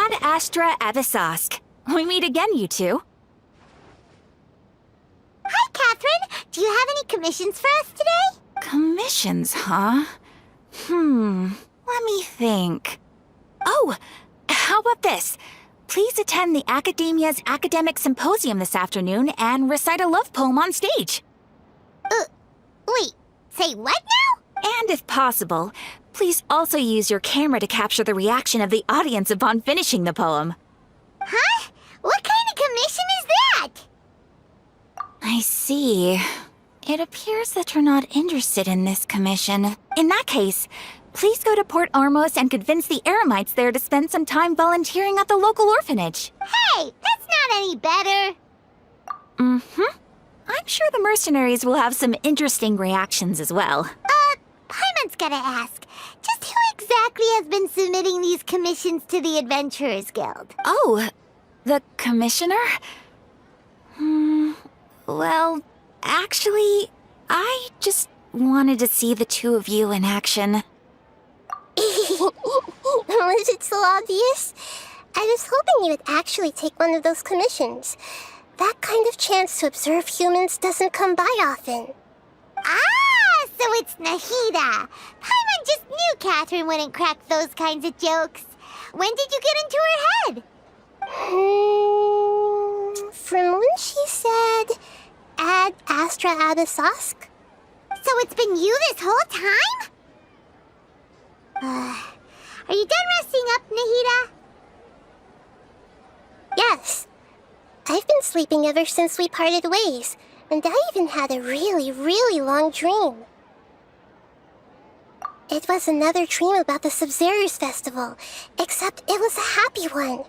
Ad Astra Avisask. We meet again, you two. Hi, Catherine! Do you have any commissions for us today? Commissions, huh? Let me think. Oh, how about this? Please attend the Academia's Academic Symposium this afternoon and recite a love poem on stage. Wait, say what now? And if possible, please also use your camera to capture the reaction of the audience upon finishing the poem. Huh? What kind of commission is that? I see. It appears that you're not interested in this commission. In that case, please go to Port Armos and convince the Eremites there to spend some time volunteering at the local orphanage. Hey, that's not any better. I'm sure the mercenaries will have some interesting reactions as well. Paimon's gotta ask, just who exactly has been submitting these commissions to the Adventurers Guild? Oh, the commissioner? Well, actually, I just wanted to see the two of you in action. Was it so obvious? I was hoping you would actually take one of those commissions. That kind of chance to observe humans doesn't come by often. Ah, so it's Nahida. Paimon just knew Catherine wouldn't crack those kinds of jokes. When did you get into her head? From when she said, Ad Astra Abisask? So it's been you this whole time? Are you done resting up, Nahida? Yes. I've been sleeping ever since we parted ways, and I even had a really, really long dream. It was another dream about the Sub-Zero's festival, except it was a happy one.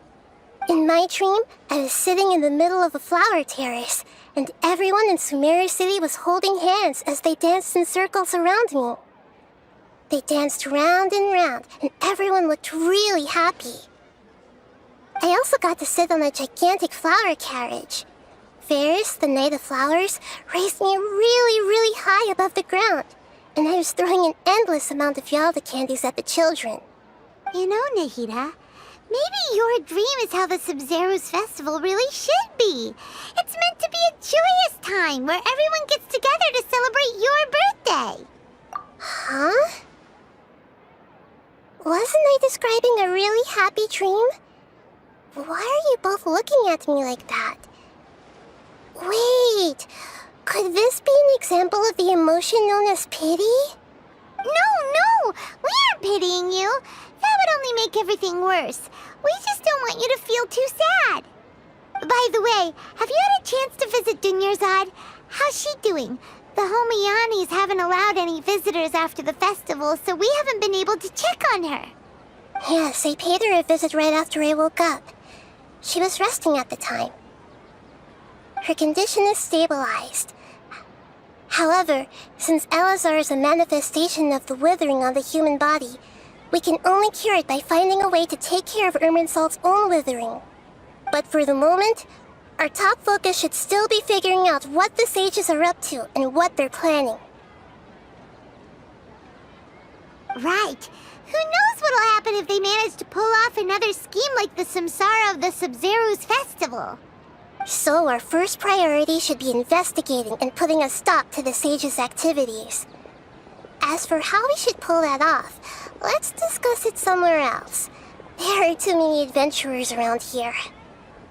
In my dream, I was sitting in the middle of a flower terrace, and everyone in Sumeru City was holding hands as they danced in circles around me. They danced round and round, and everyone looked really happy. I also got to sit on a gigantic flower carriage. Ferris, the Knight of Flowers, raised me really, really high above the ground, and I was throwing an endless amount of Yalda candies at the children. You know, Nahida, maybe your dream is how the Sub-Zero's festival really should be. It's meant to be a joyous time where everyone gets together to celebrate your birthday. Huh? Wasn't I describing a really happy dream? Why are you both looking at me like that? Wait, could this be an example of the emotion known as pity? No, we aren't pitying you. That would only make everything worse. We just don't want you to feel too sad. By the way, have you had a chance to visit Dunyarzad? How's she doing? The Homianis haven't allowed any visitors after the festival, so we haven't been able to check on her. Yes, I paid her a visit right after I woke up. She was resting at the time. Her condition is stabilized. However, since Elazar is a manifestation of the withering on the human body, we can only cure it by finding a way to take care of Irminsol's own withering. But for the moment, our top focus should still be figuring out what the sages are up to and what they're planning. Right. Who knows what'll happen if they manage to pull off another scheme like the Samsara of the Sub-Zero's festival? So our first priority should be investigating and putting a stop to the sages' activities. As for how we should pull that off, let's discuss it somewhere else. There are too many adventurers around here.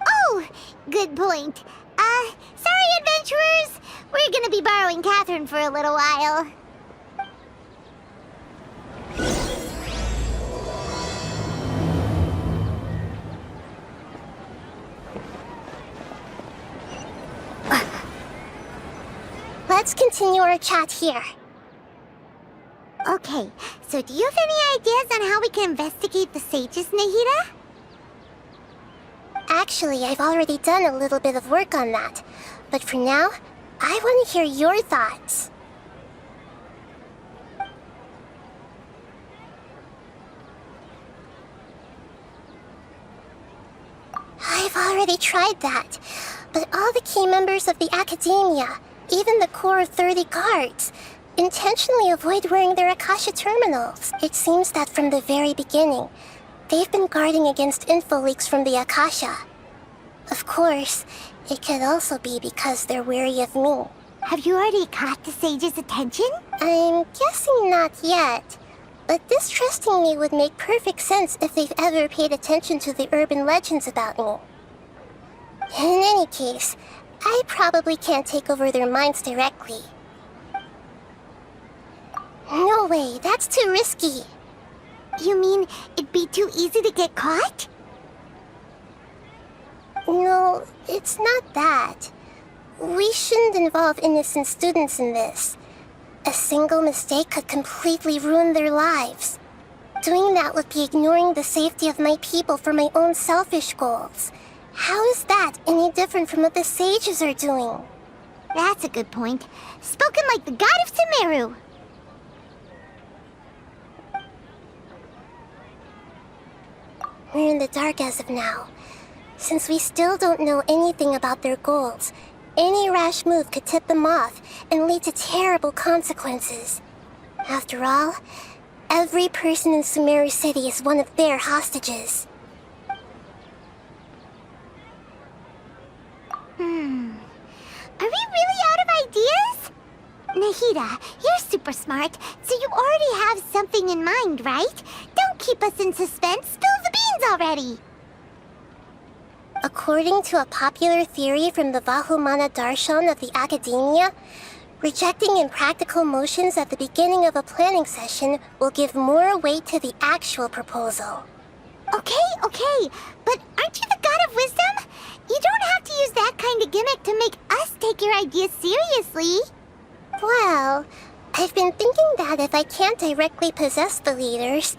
Oh, good point. Sorry, adventurers. We're gonna be borrowing Catherine for a little while. Let's continue our chat here. Okay, so do you have any ideas on how we can investigate the sages, Nahida? Actually, I've already done a little bit of work on that. But for now, I want to hear your thoughts. I've already tried that, but all the key members of the Academia, even the core of 30 guards, intentionally avoid wearing their Akasha terminals. It seems that from the very beginning, They've been guarding against info leaks from the Akasha. Of course, it could also be because they're wary of me. Have you already caught the sage's attention? I'm guessing not yet, but distrusting me would make perfect sense if they've ever paid attention to the urban legends about me. In any case, I probably can't take over their minds directly. No way, that's too risky. You mean it'd be too easy to get caught? No, it's not that. We shouldn't involve innocent students in this. A single mistake could completely ruin their lives. Doing that would be ignoring the safety of my people for my own selfish goals. How is that any different from what the sages are doing? That's a good point. Spoken like the god of Sumeru. We're in the dark as of now. Since we still don't know anything about their goals, any rash move could tip them off and lead to terrible consequences. After all, every person in Sumeru City is one of their hostages. Are we really out of ideas? Nahida, you're super smart, so you already have something in mind, right? Don't keep us in suspense. Spill the beans already. According to a popular theory from the Vahumana Darshan of the Academia, rejecting impractical motions at the beginning of a planning session will give more weight to the actual proposal. Okay, but aren't you the god of wisdom? You don't have to use that kind of gimmick to make us take your ideas seriously. Well, I've been thinking that if I can't directly possess the leaders,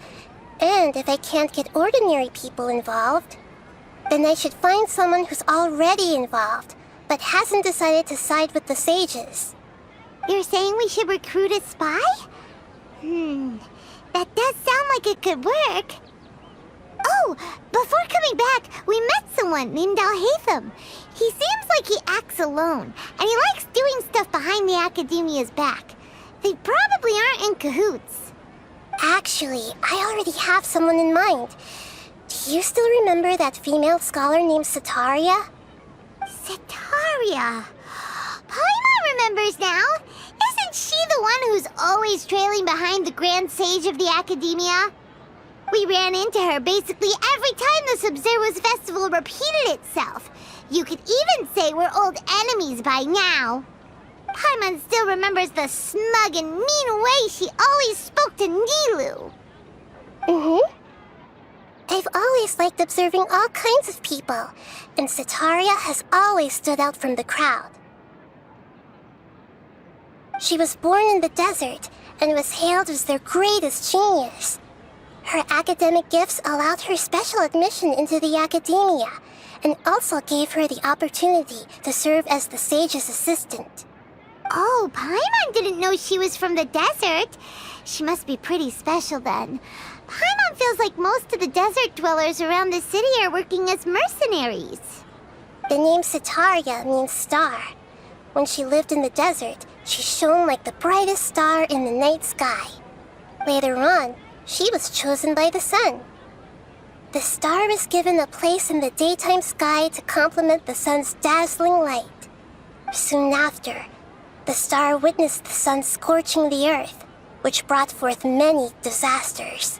and if I can't get ordinary people involved, then I should find someone who's already involved, but hasn't decided to side with the sages. You're saying we should recruit a spy? That does sound like it could work. Oh, before coming back, we met someone named Alhaitham. He seems like he acts alone, and he likes doing stuff behind the Academia's back. They probably aren't in cahoots. Actually, I already have someone in mind. Do you still remember that female scholar named Setaria? Setaria. Paimon remembers now. Isn't she the one who's always trailing behind the Grand Sage of the Academia? We ran into her basically every time the Sub-Zero's festival repeated itself. You could even say we're old enemies by now. Paimon still remembers the smug and mean way she always spoke to Nilu. I've always liked observing all kinds of people, and Setaria has always stood out from the crowd. She was born in the desert and was hailed as their greatest genius. Her academic gifts allowed her special admission into the academia, and also gave her the opportunity to serve as the sage's assistant. Oh, Paimon didn't know she was from the desert. She must be pretty special then. Paimon feels like most of the desert dwellers around the city are working as mercenaries. The name Setaria means star. When she lived in the desert, she shone like the brightest star in the night sky. Later on, she was chosen by the sun. The star was given a place in the daytime sky to complement the sun's dazzling light. Soon after, the star witnessed the sun scorching the earth, which brought forth many disasters.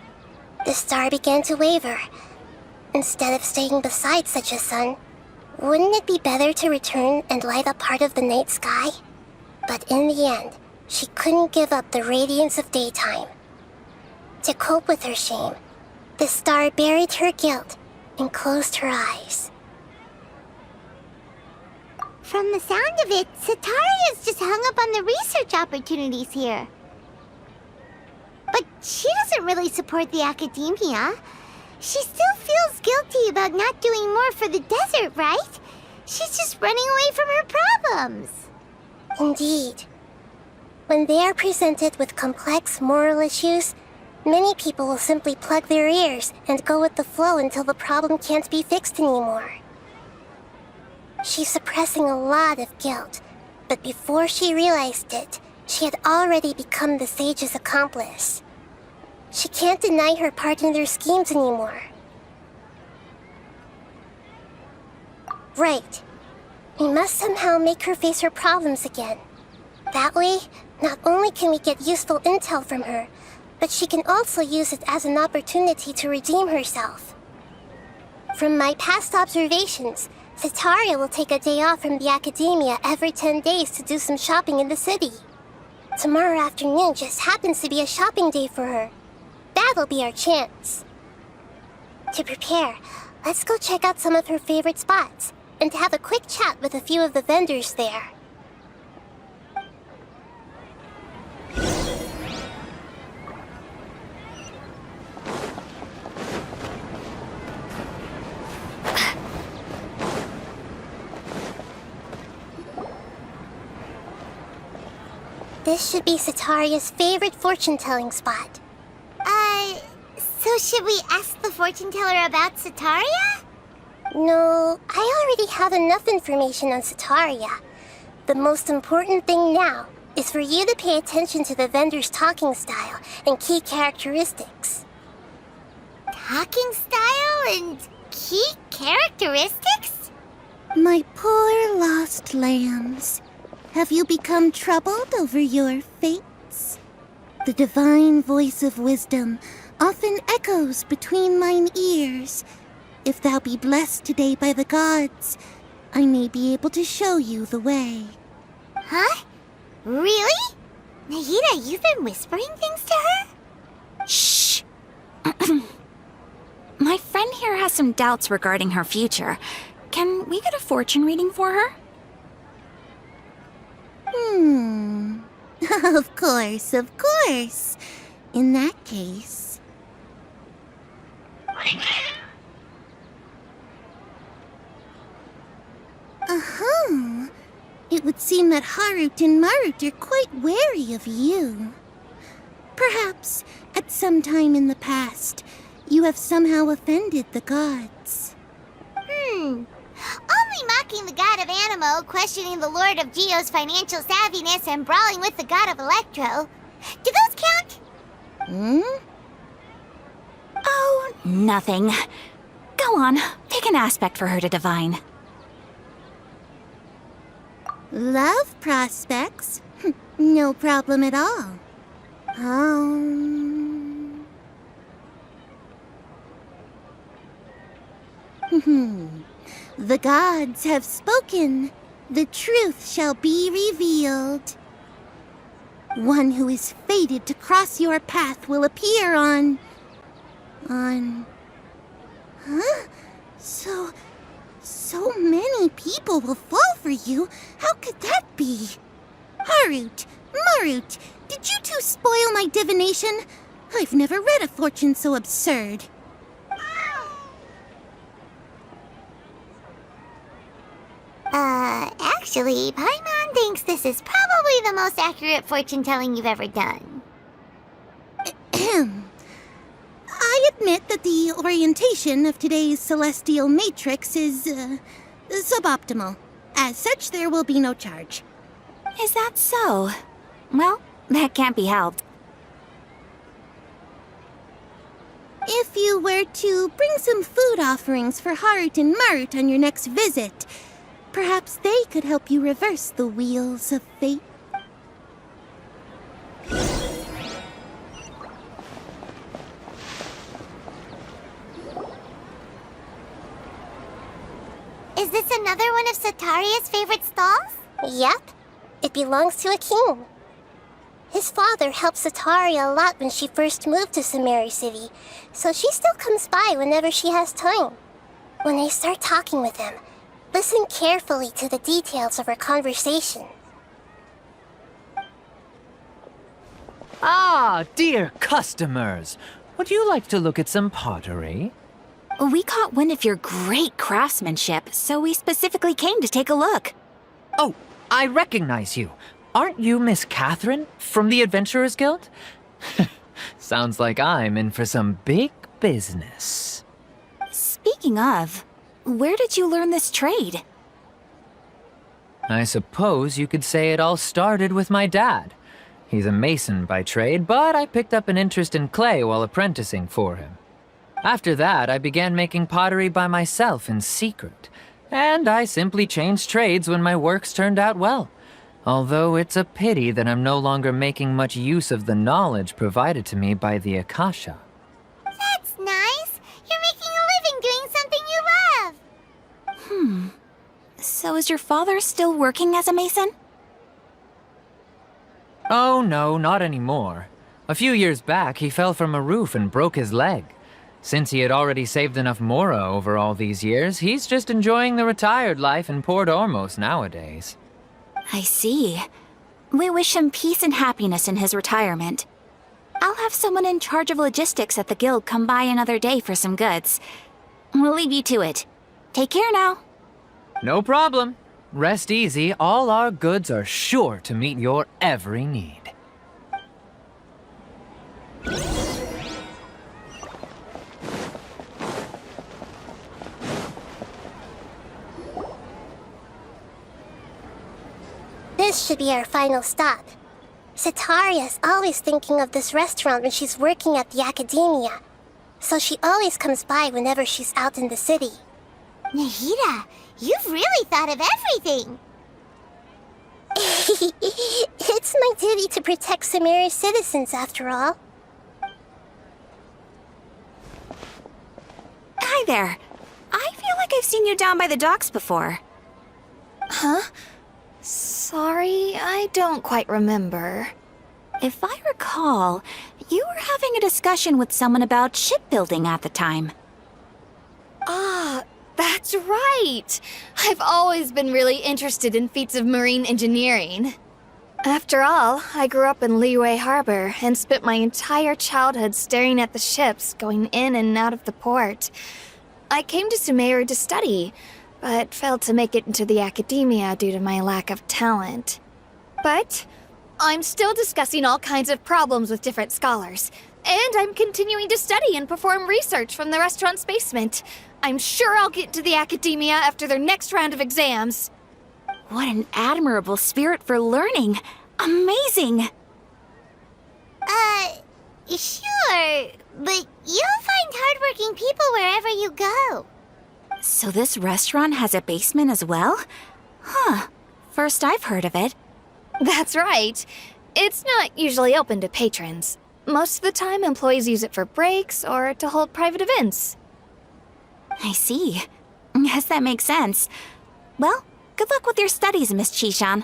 The star began to waver. Instead of staying beside such a sun, wouldn't it be better to return and light up part of the night sky? But in the end, she couldn't give up the radiance of daytime. To cope with her shame, the star buried her guilt and closed her eyes. From the sound of it, Setaria's just hung up on the research opportunities here. But she doesn't really support the academia. She still feels guilty about not doing more for the desert, right? She's just running away from her problems. Indeed. When they are presented with complex moral issues, many people will simply plug their ears and go with the flow until the problem can't be fixed anymore. She's suppressing a lot of guilt, but before she realized it, she had already become the sage's accomplice. She can't deny her part in their schemes anymore, Right. We must somehow make her face her problems again. That way, not only can we get useful intel from her, but she can also use it as an opportunity to redeem herself. From my past observations, Cetaria will take a day off from the academia every 10 days to do some shopping in the city. Tomorrow afternoon just happens to be a shopping day for her. That'll be our chance. To prepare, let's go check out some of her favorite spots and have a quick chat with a few of the vendors there. This should be Cetaria's favorite fortune-telling spot. So should we ask the fortune teller about Cetaria? No, I already have enough information on Cetaria. The most important thing now is for you to pay attention to the vendor's talking style and key characteristics. Talking style and key characteristics? My poor lost lambs, have you become troubled over your fates? The divine voice of wisdom often echoes between mine ears. If thou be blessed today by the gods, I may be able to show you the way. Huh? Really? Nahida, you've been whispering things to her? Shh! My friend here has some doubts regarding her future. Can we get a fortune reading for her? Of course, of course. In that case... It would seem that Harut and Marut are quite wary of you. Perhaps, at some time in the past, you have somehow offended the gods. Only mocking the god of Animo, questioning the Lord of Geo's financial savviness, and brawling with the god of Electro. Do those count? Oh, nothing. Go on, pick an aspect for her to divine. Love prospects? No problem at all. The gods have spoken. The truth shall be revealed. One who is fated to cross your path will appear on... Huh? So many people will fall for you. How could that be? Harut, Marut, did you two spoil my divination? I've never read a fortune so absurd. Actually, Paimon thinks this is probably the most accurate fortune-telling you've ever done. I admit that the orientation of today's celestial matrix is, suboptimal. As such, there will be no charge. Is that so? Well, that can't be helped. If you were to bring some food offerings for Harut and Marut on your next visit, perhaps they could help you reverse the wheels of fate. Is this another one of Cetaria's favorite stalls? Yep. It belongs to a king. His father helped Cetaria a lot when she first moved to Sumeru City, so she still comes by whenever she has time. When I start talking with him, listen carefully to the details of our conversation. Ah, dear customers! Would you like to look at some pottery? We caught wind of your great craftsmanship, so we specifically came to take a look. Oh, I recognize you. Aren't you Miss Catherine from the Adventurers Guild? Sounds like I'm in for some big business. Speaking of, where did you learn this trade? I suppose you could say it all started with my dad. He's a mason by trade, but I picked up an interest in clay while apprenticing for him. After that, I began making pottery by myself in secret, And I simply changed trades when my works turned out well. Although it's a pity that I'm no longer making much use of the knowledge provided to me by the Akasha. That's nice. You're making a living doing something you love. So is your father still working as a mason? Oh no, not anymore. A few years back, he fell from a roof and broke his leg. Since he had already saved enough mora over all these years, he's just enjoying the retired life in Port Ormos nowadays. I see. We wish him peace and happiness in his retirement. I'll have someone in charge of logistics at the guild come by another day for some goods. We'll leave you to it. Take care now. No problem. Rest easy, all our goods are sure to meet your every need. This should be our final stop. Cetaria's always thinking of this restaurant when she's working at the academia, so she always comes by whenever she's out in the city. Nahida, you've really thought of everything. It's my duty to protect Sumeru's citizens, after all. Hi there. I feel like I've seen you down by the docks before. Huh? Sorry, I don't quite remember. If I recall, you were having a discussion with someone about shipbuilding at the time. Ah, that's right! I've always been really interested in feats of marine engineering. After all, I grew up in Liyue Harbor and spent my entire childhood staring at the ships going in and out of the port. I came to Sumeru to study, but failed to make it into the academia due to my lack of talent. But I'm still discussing all kinds of problems with different scholars, and I'm continuing to study and perform research from the restaurant's basement. I'm sure I'll get to the academia after their next round of exams. What an admirable spirit for learning. Amazing! Sure, but you'll find hardworking people wherever you go. So this restaurant has a basement as well? Huh. First I've heard of it. That's right. It's not usually open to patrons. Most of the time, employees use it for breaks or to hold private events. I see. Guess that makes sense. Well, good luck with your studies, Miss Chishan.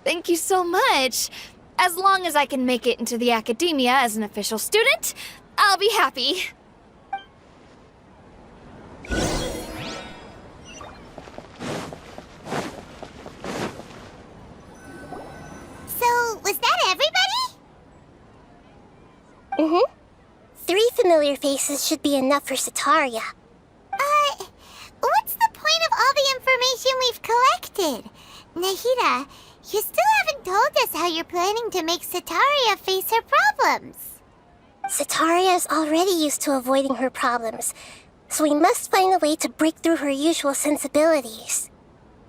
Thank you so much. As long as I can make it into the academia as an official student, I'll be happy. So, was that everybody? Mm-hmm. 3 familiar faces should be enough for Cetaria. What's the point of all the information we've collected? Nahida, you still haven't told us how you're planning to make Cetaria face her problems. Cetaria is already used to avoiding her problems, so we must find a way to break through her usual sensibilities.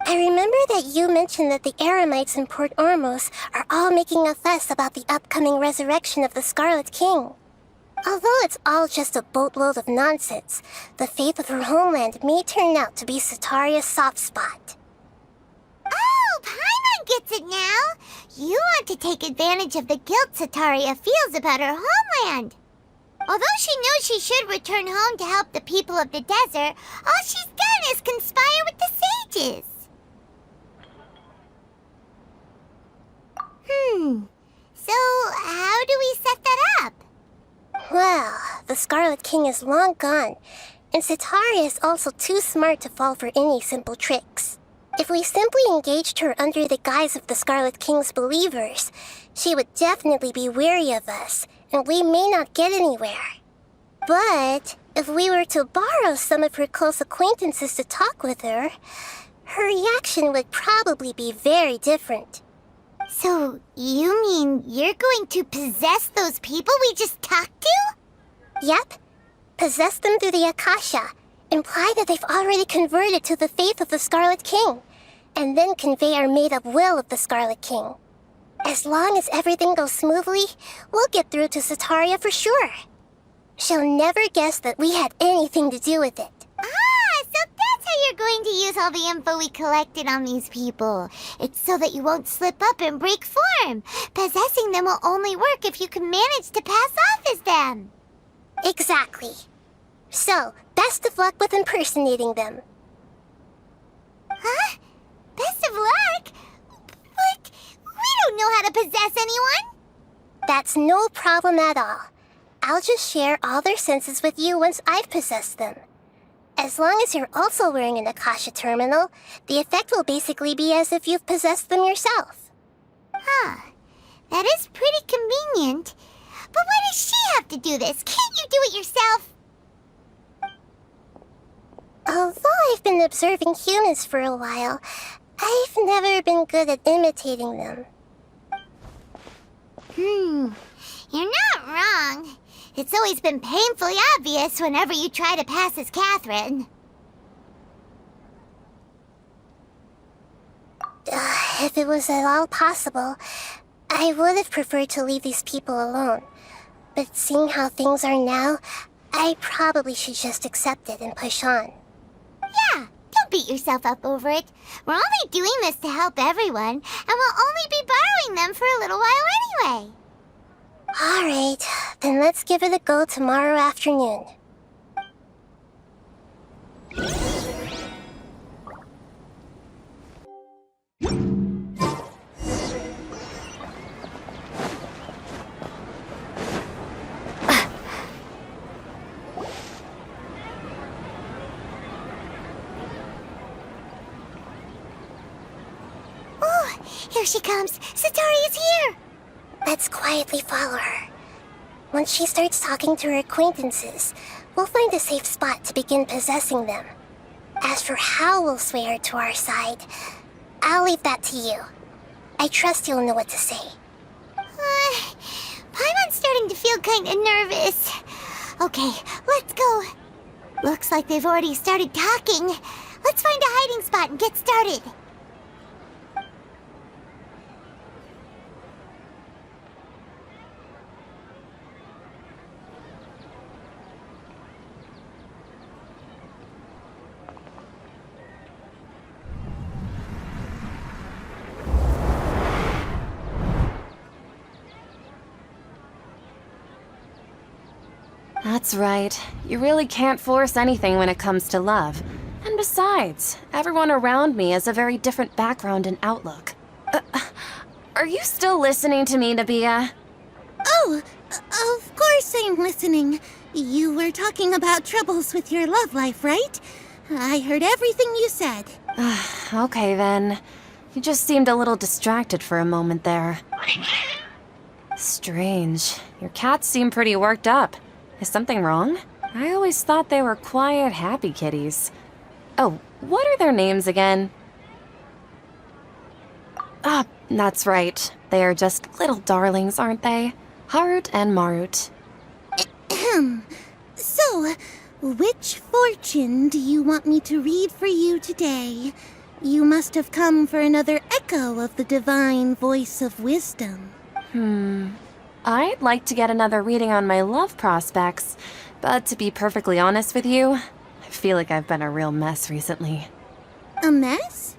I remember that you mentioned that the Eremites in Port Ormos are all making a fuss about the upcoming resurrection of the Scarlet King. Although it's all just a boatload of nonsense, the faith of her homeland may turn out to be Cetaria's soft spot. Oh, Paimon gets it now! You want to take advantage of the guilt Cetaria feels about her homeland. Although she knows she should return home to help the people of the desert, all she's done is conspire with the sages. So how do we set that up? Well, the Scarlet King is long gone, and Cetaria is also too smart to fall for any simple tricks. If we simply engaged her under the guise of the Scarlet King's believers, she would definitely be weary of us, and we may not get anywhere. But if we were to borrow some of her close acquaintances to talk with her, her reaction would probably be very different. So you mean you're going to possess those people we just talked to? Yep. Possess them through the Akasha, imply that they've already converted to the faith of the Scarlet King, and then convey our made-up will of the Scarlet King. As long as everything goes smoothly, we'll get through to Cetaria for sure. She'll never guess that we had anything to do with it. going to use all the info we collected on these people. It's so that you won't slip up and break form. Possessing them will only work if you can manage to pass off as them. Exactly. So, best of luck with impersonating them. Huh? Best of luck? But we don't know how to possess anyone. That's no problem at all. I'll just share all their senses with you once I've possessed them. As long as you're also wearing an Akasha terminal, the effect will basically be as if you've possessed them yourself. Huh. That is pretty convenient. But why does she have to do this? Can't you do it yourself? Although I've been observing humans for a while, I've never been good at imitating them. You're not wrong. It's always been painfully obvious whenever you try to pass as Catherine. If it was at all possible, I would have preferred to leave these people alone. But seeing how things are now, I probably should just accept it and push on. Yeah, don't beat yourself up over it. We're only doing this to help everyone, and we'll only be borrowing them for a little while anyway. Alright, then let's give it a go tomorrow afternoon. Oh, here she comes. Satori is here. Let's quietly follow her. Once she starts talking to her acquaintances, we'll find a safe spot to begin possessing them. As for how we'll sway her to our side, I'll leave that to you. I trust you'll know what to say. Paimon's starting to feel kind of nervous. Okay, let's go. Looks like they've already started talking. Let's find a hiding spot and get started. That's right. You really can't force anything when it comes to love. And besides, everyone around me has a very different background and outlook. Are you still listening to me, Nabia? Oh, of course I'm listening. You were talking about troubles with your love life, right? I heard everything you said. Okay then. You just seemed a little distracted for a moment there. Strange. Your cats seem pretty worked up. Is something wrong? I always thought they were quiet, happy kitties. Oh, what are their names again? Ah, that's right. They are just little darlings, aren't they? Harut and Marut. So, which fortune do you want me to read for you today? You must have come for another echo of the divine voice of wisdom. I'd like to get another reading on my love prospects, but to be perfectly honest with you, I feel like I've been a real mess recently. A mess?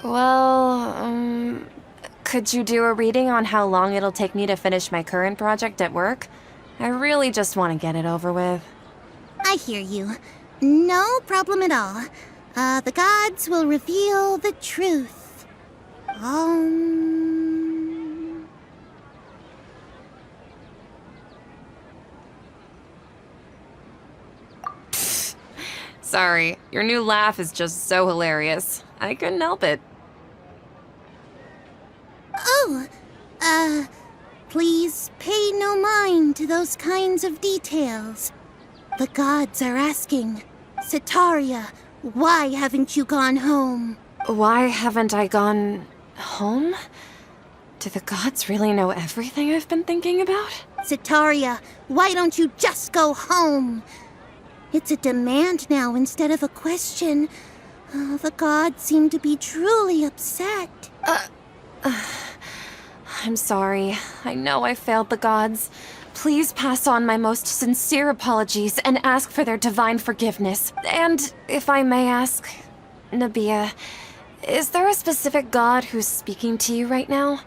Well, could you do a reading on how long it'll take me to finish my current project at work? I really just want to get it over with. I hear you. No problem at all. The gods will reveal the truth. Sorry, your new laugh is just so hilarious. I couldn't help it. Oh, please pay no mind to those kinds of details. The gods are asking, Sataria, why haven't you gone home? Why haven't I gone home? Do the gods really know everything I've been thinking about? Sataria, why don't you just go home? It's a demand now instead of a question. The gods seem to be truly upset. I'm sorry. I know I failed the gods. please pass on my most sincere apologies and ask for their divine forgiveness. And if I may ask, Nabia, is there a specific god who's speaking to you right now?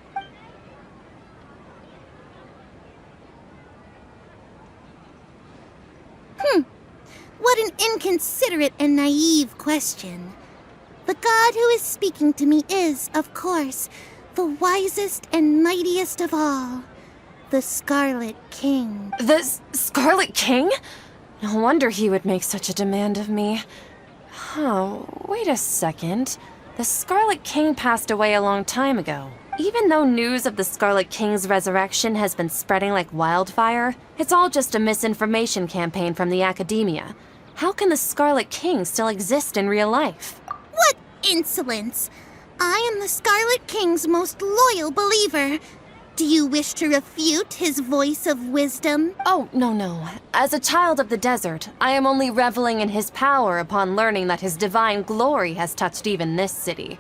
What an inconsiderate and naive question. The god who is speaking to me is, of course, the wisest and mightiest of all, the Scarlet King. The Scarlet King? No wonder he would make such a demand of me. Oh, wait a second. The Scarlet King passed away a long time ago. Even though news of the Scarlet King's resurrection has been spreading like wildfire, it's all just a misinformation campaign from the academia. How can the Scarlet King still exist in real life? What insolence! I am the Scarlet King's most loyal believer. Do you wish to refute his voice of wisdom? Oh, no. As a child of the desert, I am only reveling in his power upon learning that his divine glory has touched even this city.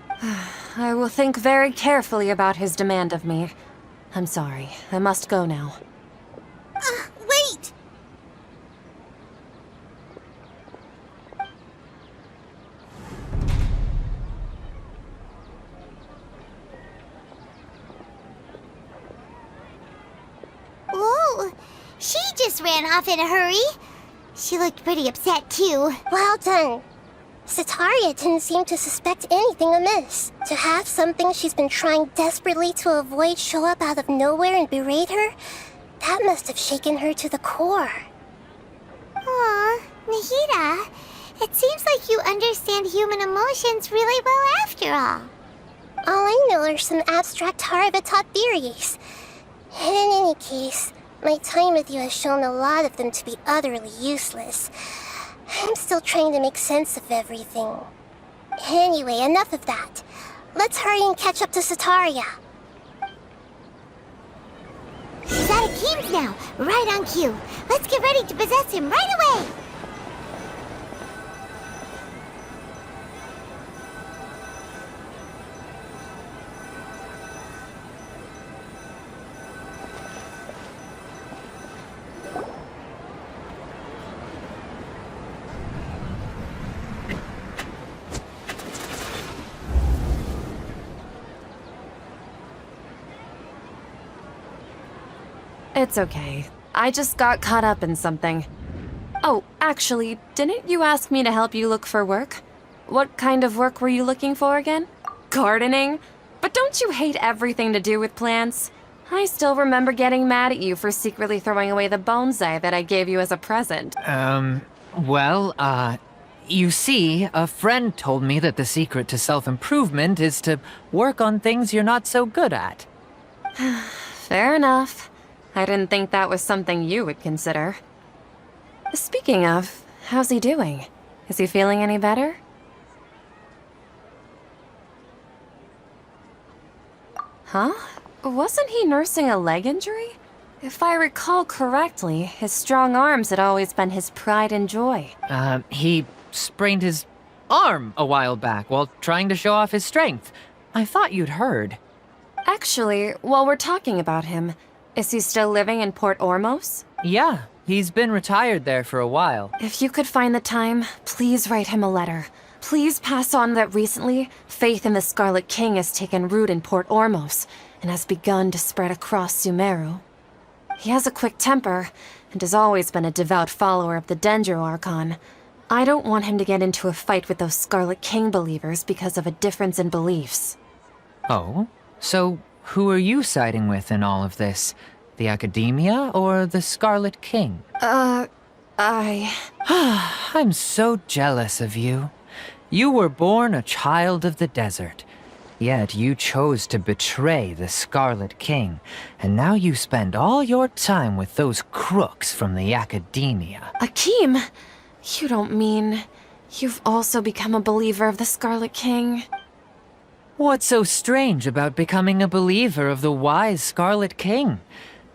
I will think very carefully about his demand of me. I'm sorry, I must go now. Wait! Whoa, she just ran off in a hurry. She looked pretty upset too. Well done. Sataria didn't seem to suspect anything amiss. To have something she's been trying desperately to avoid show up out of nowhere and berate her, that must have shaken her to the core. Aw, Nahida, it seems like you understand human emotions really well after all. All I know are some abstract Harava-taught theories. And in any case, my time with you has shown a lot of them to be utterly useless. I'm still trying to make sense of everything. Anyway, enough of that. Let's hurry and catch up to Sataria. She's at Akeem's now, right on cue. Let's get ready to possess him right away! It's okay. I just got caught up in something. Oh, actually, didn't you ask me to help you look for work? What kind of work were you looking for again? Gardening? But don't you hate everything to do with plants? I still remember getting mad at you for secretly throwing away the bonsai that I gave you as a present. You see, a friend told me that the secret to self-improvement is to work on things you're not so good at. Fair enough. I didn't think that was something you would consider. Speaking of, how's he doing? Is he feeling any better? Huh? Wasn't he nursing a leg injury? If I recall correctly, his strong arms had always been his pride and joy. He sprained his arm a while back while trying to show off his strength. I thought you'd heard. Actually, while we're talking about him, is he still living in Port Ormos? Yeah, he's been retired there for a while. If you could find the time, please write him a letter. Please pass on that recently, faith in the Scarlet King has taken root in Port Ormos and has begun to spread across Sumeru. He has a quick temper and has always been a devout follower of the Dendro Archon. I don't want him to get into a fight with those Scarlet King believers because of a difference in beliefs. Oh? So who are you siding with in all of this? The Academia or the Scarlet King? I'm so jealous of you. You were born a child of the desert, yet you chose to betray the Scarlet King, and now you spend all your time with those crooks from the Academia. Akeem, you don't mean you've also become a believer of the Scarlet King? What's so strange about becoming a believer of the wise Scarlet King?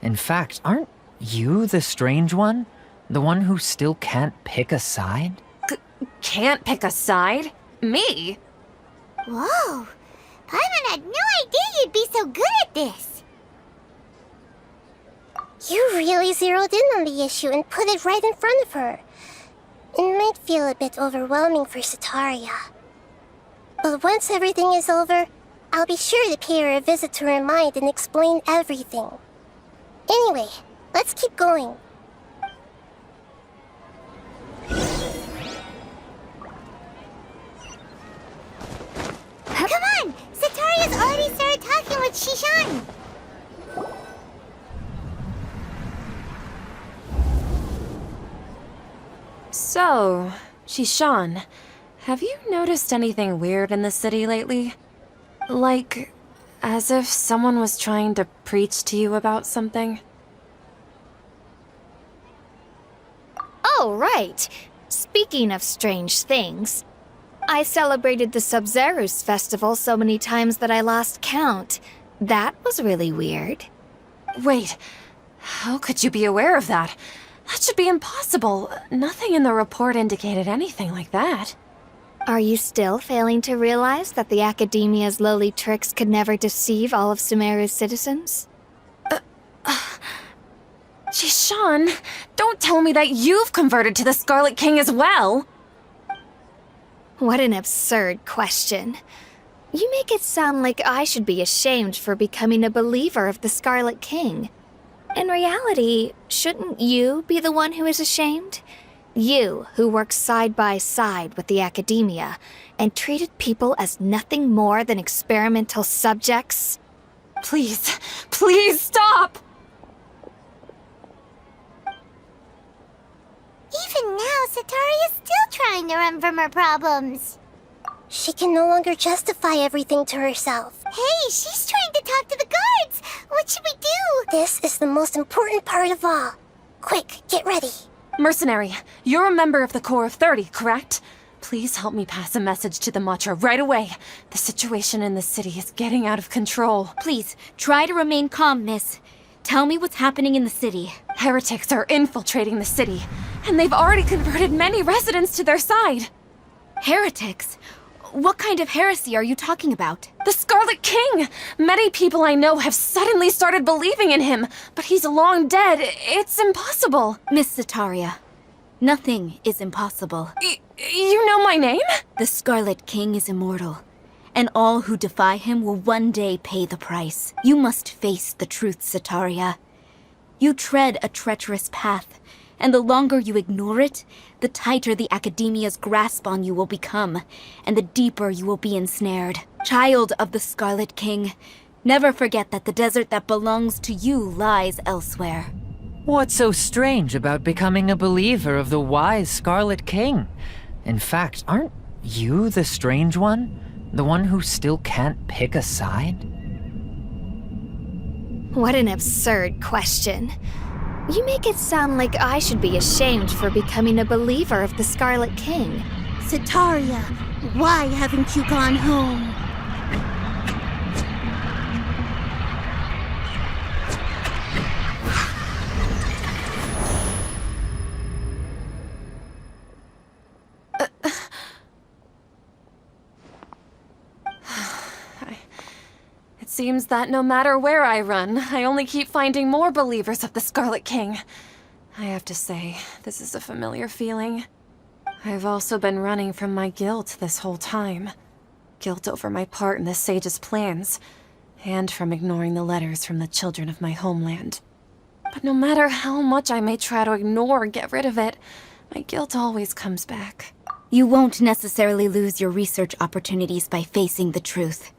In fact, aren't you the strange one? The one who still can't pick a side? Can't pick a side? Me? Whoa, Paimon had no idea you'd be so good at this. You really zeroed in on the issue and put it right in front of her. It might feel a bit overwhelming for Sataria. But once everything is over, I'll be sure to pay her a visit to her mind and explain everything. Anyway, let's keep going. Come on! Sataria's already started talking with Shishan! So, Shishan, have you noticed anything weird in the city lately? Like, as if someone was trying to preach to you about something? Oh, right. Speaking of strange things, I celebrated the Sub-Zerus festival so many times that I lost count. That was really weird. Wait, how could you be aware of that? That should be impossible. Nothing in the report indicated anything like that. Are you still failing to realize that the Academia's lowly tricks could never deceive all of Sumeru's citizens? Shishan, don't tell me that you've converted to the Scarlet King as well! What an absurd question. You make it sound like I should be ashamed for becoming a believer of the Scarlet King. In reality, shouldn't you be the one who is ashamed? You, who works side by side with the Academia and treated people as nothing more than experimental subjects? Please, please stop! Even now, Sataria's still trying to run from her problems. She can no longer justify everything to herself. Hey, she's trying to talk to the guards! What should we do? This is the most important part of all. Quick, get ready. Mercenary, you're a member of the Corps of 30, correct? Please help me pass a message to the Matcha right away. The situation in the city is getting out of control. Please, try to remain calm, miss. Tell me what's happening in the city. Heretics are infiltrating the city, and they've already converted many residents to their side. Heretics? What kind of heresy are you talking about? The Scarlet King! Many people I know have suddenly started believing in him, but he's long dead. It's impossible. Miss Sataria, nothing is impossible. You know my name? The Scarlet King is immortal, and all who defy him will one day pay the price. You must face the truth, Sataria. You tread a treacherous path, and the longer you ignore it, the tighter the Academia's grasp on you will become, and the deeper you will be ensnared. Child of the Scarlet King, never forget that the desert that belongs to you lies elsewhere. What's so strange about becoming a believer of the wise Scarlet King? In fact, aren't you the strange one? The one who still can't pick a side? What an absurd question. You make it sound like I should be ashamed for becoming a believer of the Scarlet King. Sataria, why haven't you gone home? It seems that no matter where I run, I only keep finding more believers of the Scarlet King. I have to say, this is a familiar feeling. I've also been running from my guilt this whole time. Guilt over my part in the Sage's plans, and from ignoring the letters from the children of my homeland. But no matter how much I may try to ignore or get rid of it, my guilt always comes back. You won't necessarily lose your research opportunities by facing the truth.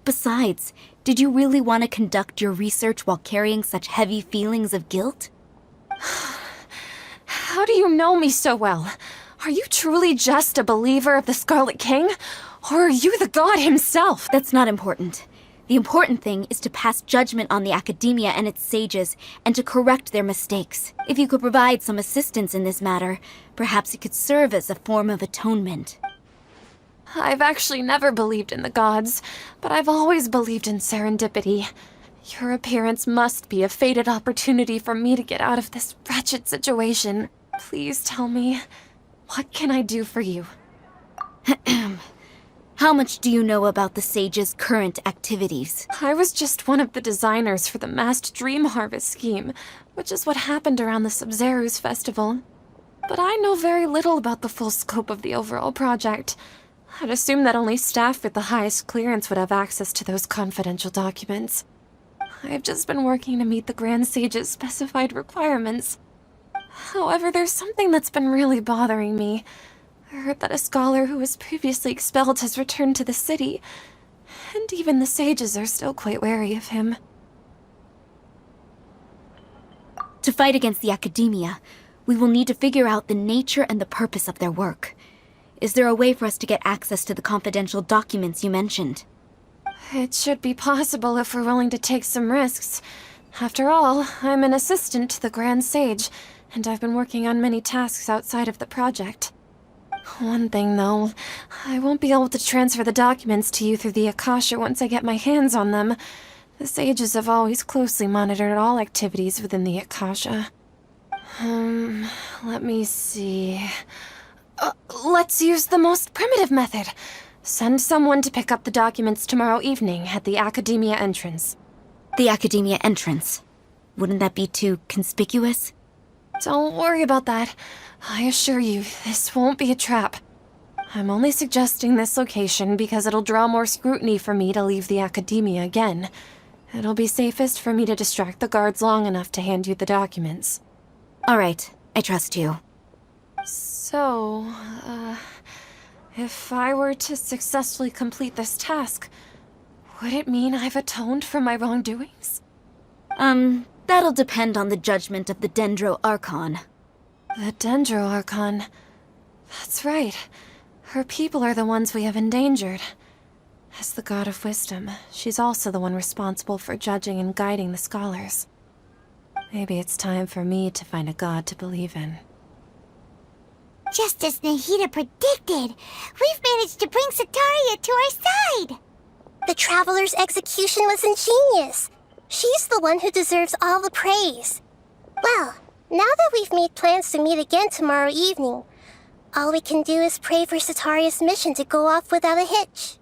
Besides, did you really want to conduct your research while carrying such heavy feelings of guilt? How do you know me so well? Are you truly just a believer of the Scarlet King? Or are you the god himself? That's not important. The important thing is to pass judgment on the Academia and its sages, and to correct their mistakes. If you could provide some assistance in this matter, perhaps it could serve as a form of atonement. I've actually never believed in the gods, but I've always believed in serendipity. Your appearance must be a fated opportunity for me to get out of this wretched situation. Please tell me, what can I do for you? How much do you know about the Sage's current activities? I was just one of the designers for the massed dream harvest scheme, which is what happened around the Subzerus festival. But I know very little about the full scope of the overall project. I'd assume that only staff with the highest clearance would have access to those confidential documents. I've just been working to meet the Grand Sage's specified requirements. However, there's something that's been really bothering me. I heard that a scholar who was previously expelled has returned to the city, and even the sages are still quite wary of him. To fight against the academia, we will need to figure out the nature and the purpose of their work. Is there a way for us to get access to the confidential documents you mentioned? It should be possible if we're willing to take some risks. After all, I'm an assistant to the Grand Sage, and I've been working on many tasks outside of the project. One thing, though, I won't be able to transfer the documents to you through the Akasha once I get my hands on them. The sages have always closely monitored all activities within the Akasha. Let me see... let's use the most primitive method. Send someone to pick up the documents tomorrow evening at the Academia entrance. The Academia entrance. Wouldn't that be too conspicuous? Don't worry about that. I assure you, this won't be a trap. I'm only suggesting this location because it'll draw more scrutiny for me to leave the Academia again. It'll be safest for me to distract the guards long enough to hand you the documents. All right, I trust you. So, if I were to successfully complete this task, would it mean I've atoned for my wrongdoings? That'll depend on the judgment of the Dendro Archon. The Dendro Archon. That's right. Her people are the ones we have endangered. As the God of Wisdom, she's also the one responsible for judging and guiding the scholars. Maybe it's time for me to find a god to believe in. Just as Nahida predicted, we've managed to bring Sataria to our side! The Traveler's execution was ingenious. She's the one who deserves all the praise. Well, now that we've made plans to meet again tomorrow evening, all we can do is pray for Sataria's mission to go off without a hitch.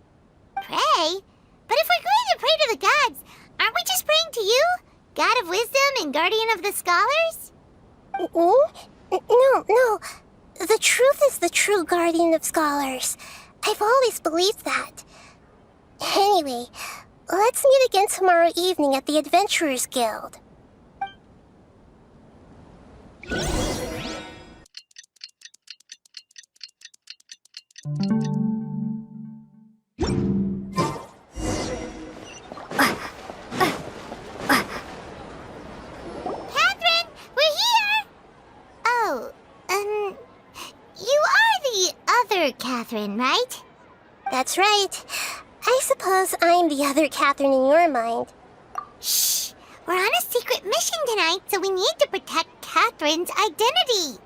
Pray? But if we're going to pray to the gods, aren't we just praying to you? God of Wisdom and Guardian of the Scholars? No. The truth is the true Guardian of Scholars. I've always believed that. Anyway, let's meet again tomorrow evening at the Adventurers Guild. Catherine, we're here! Oh, you are the other Catherine, right? That's right. I suppose I'm the other Catherine in your mind. Shh! We're on a secret mission tonight, so we need to protect Catherine's identity.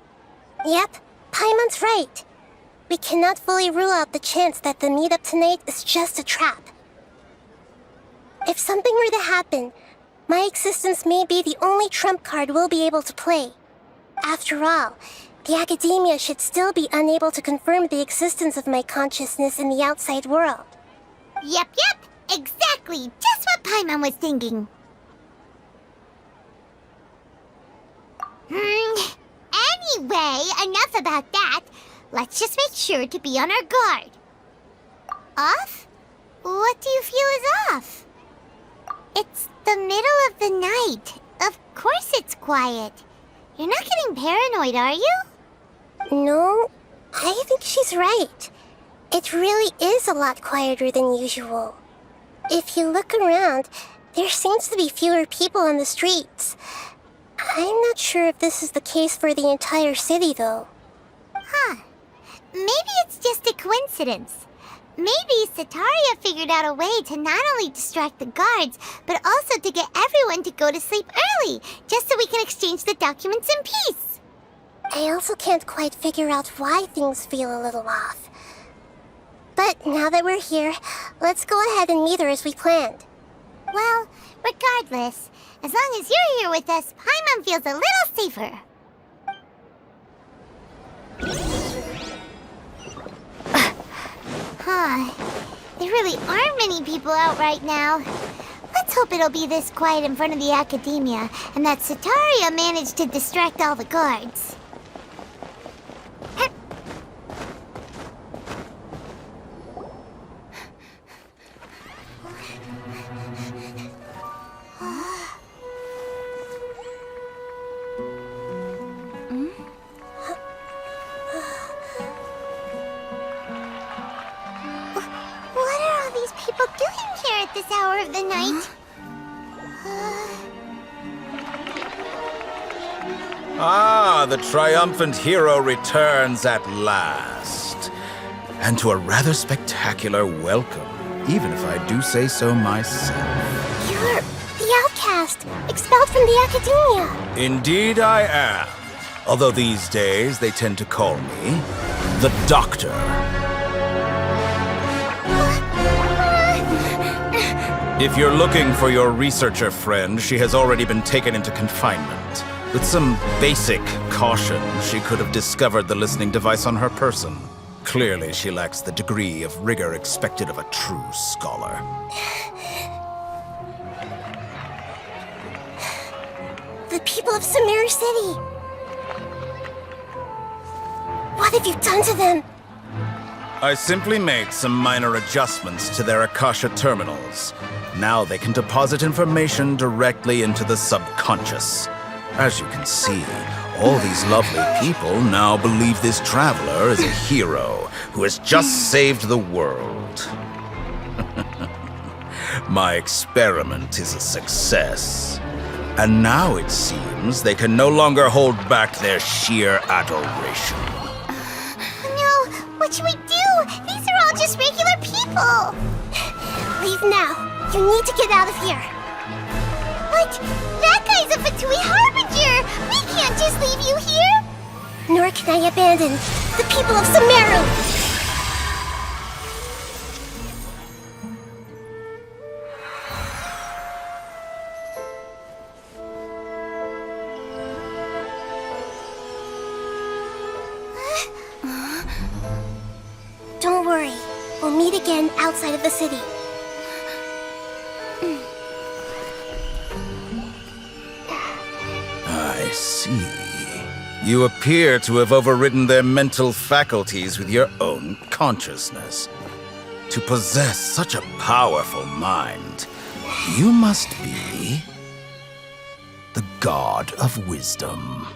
Yep, Paimon's right. We cannot fully rule out the chance that the meetup tonight is just a trap. If something were to happen, my existence may be the only trump card we'll be able to play. After all, the Academia should still be unable to confirm the existence of my consciousness in the outside world. Yep, exactly. Just what Paimon was thinking. Anyway, enough about that. Let's just make sure to be on our guard. Off? What do you feel is off? It's the middle of the night. Of course it's quiet. You're not getting paranoid, are you? No, I think she's right. It really is a lot quieter than usual. If you look around, there seems to be fewer people on the streets. I'm not sure if this is the case for the entire city, though. Huh. Maybe it's just a coincidence. Maybe Sataria figured out a way to not only distract the guards, but also to get everyone to go to sleep early, just so we can exchange the documents in peace. I also can't quite figure out why things feel a little off. But now that we're here, let's go ahead and meet her as we planned. Well, regardless, as long as you're here with us, Paimon feels a little safer. Huh? There really aren't many people out right now. Let's hope it'll be this quiet in front of the academia, and that Sataria managed to distract all the guards. What are all these people doing here at this hour of the night? Ah, the triumphant hero returns at last. And to a rather spectacular welcome, even if I do say so myself. You're the outcast, expelled from the academia. Indeed I am. Although these days they tend to call me the Doctor. If you're looking for your researcher friend, she has already been taken into confinement. With some basic caution, she could have discovered the listening device on her person. Clearly, she lacks the degree of rigor expected of a true scholar. The people of Sumeru City. What have you done to them? I simply made some minor adjustments to their Akasha terminals. Now they can deposit information directly into the subconscious. As you can see, all these lovely people now believe this traveler is a hero who has just saved the world. My experiment is a success. And now it seems they can no longer hold back their sheer adoration. No, what should we do? These are all just regular people. Leave now. You need to get out of here. But that guy's a Fatui Harbinger. We can't just leave you here. Nor can I abandon the people of Sumeru. Don't worry. We'll meet again outside of the city. I see. You appear to have overridden their mental faculties with your own consciousness. To possess such a powerful mind, you must be the god of wisdom.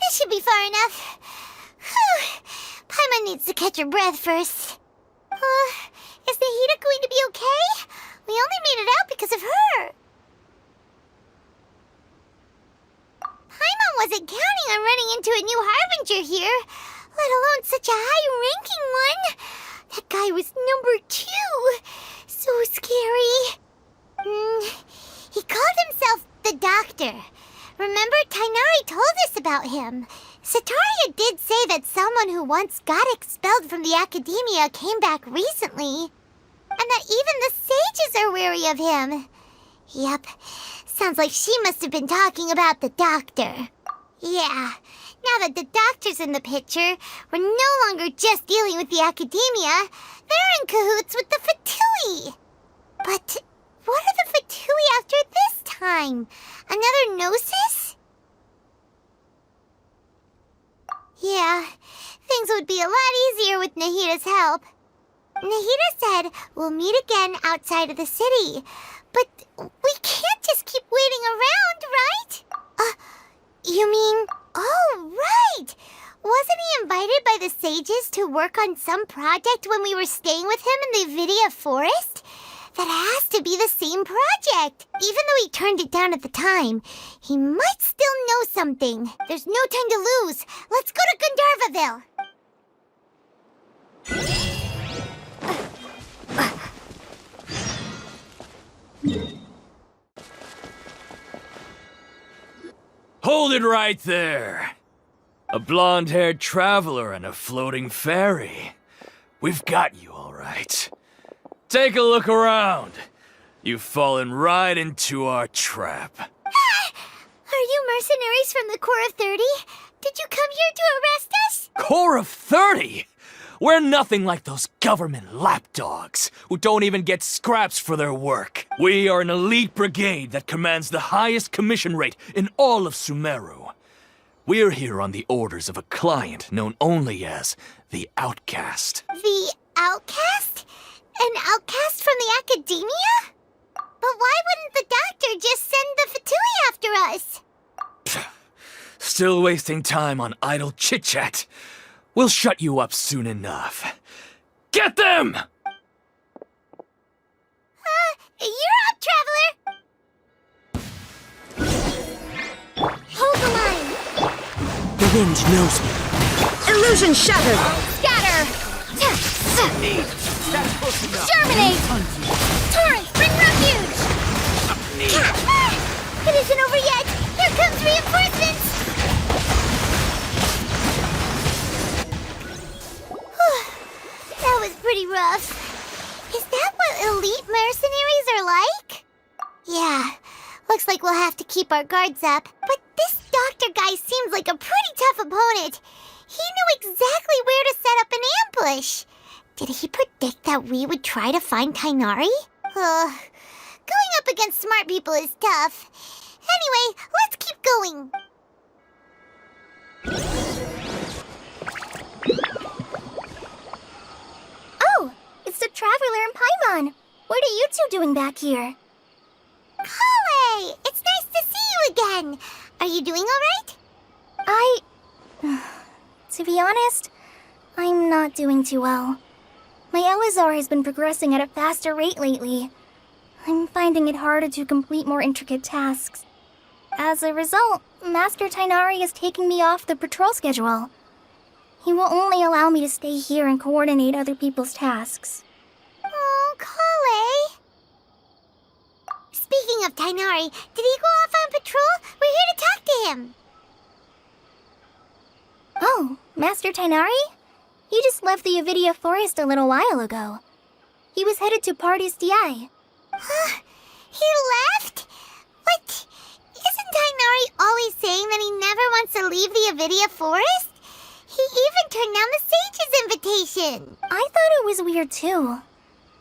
This should be far enough. Whew. Paimon needs to catch her breath first. Is Nahida going to be okay? We only made it out because of her. Paimon wasn't counting on running into a new Harbinger here, let alone such a high-ranking one. That guy was number 2. So scary. He called himself the Doctor. Remember, Tainari told us about him. Sataria did say that someone who once got expelled from the academia came back recently. And that even the sages are wary of him. Yep, sounds like she must have been talking about the Doctor. Yeah, now that the Doctor's in the picture, we're no longer just dealing with the academia. They're in cahoots with the Fatui. But what are the Fatui after this time? Another Gnosis? Yeah, things would be a lot easier with Nahida's help. Nahida said we'll meet again outside of the city. But we can't just keep waiting around, right? You mean... Oh, right! Wasn't he invited by the sages to work on some project when we were staying with him in the Avidia Forest? That has to be the same project. Even though he turned it down at the time, he might still know something. There's no time to lose. Let's go to Gandharvaville. Hold it right there! A blonde-haired traveler and a floating fairy. We've got you, all right. Take a look around. You've fallen right into our trap. Are you mercenaries from the Corps of 30? Did you come here to arrest us? Corps of 30? We're nothing like those government lapdogs who don't even get scraps for their work. We are an elite brigade that commands the highest commission rate in all of Sumeru. We're here on the orders of a client known only as the Outcast. The Outcast? An outcast from the academia? But why wouldn't the doctor just send the Fatui after us? Still wasting time on idle chit-chat. We'll shut you up soon enough. Get them! You're up, Traveler! Hold the line! The wind knows me. Illusion shattered! Scatter! Germinate! Torrent, bring refuge! It isn't over yet! Here comes reinforcements! That was pretty rough. Is that what elite mercenaries are like? Yeah, looks like we'll have to keep our guards up. But this doctor guy seems like a pretty tough opponent. He knew exactly where to set up an ambush. Did he predict that we would try to find Tainari? Going up against smart people is tough. Anyway, let's keep going. Oh, it's the Traveler and Paimon. What are you two doing back here? Kale, it's nice to see you again. Are you doing all right? To be honest, I'm not doing too well. My Elazar has been progressing at a faster rate lately. I'm finding it harder to complete more intricate tasks. As a result, Master Tainari is taking me off the patrol schedule. He will only allow me to stay here and coordinate other people's tasks. Oh, Kale. Speaking of Tainari, did he go off on patrol? We're here to talk to him. Oh, Master Tainari? He just left the Avidia Forest a little while ago. He was headed to Party's DI. He left? What? Isn't Tainari always saying that he never wants to leave the Avidia Forest? He even turned down the Sage's invitation. I thought it was weird too.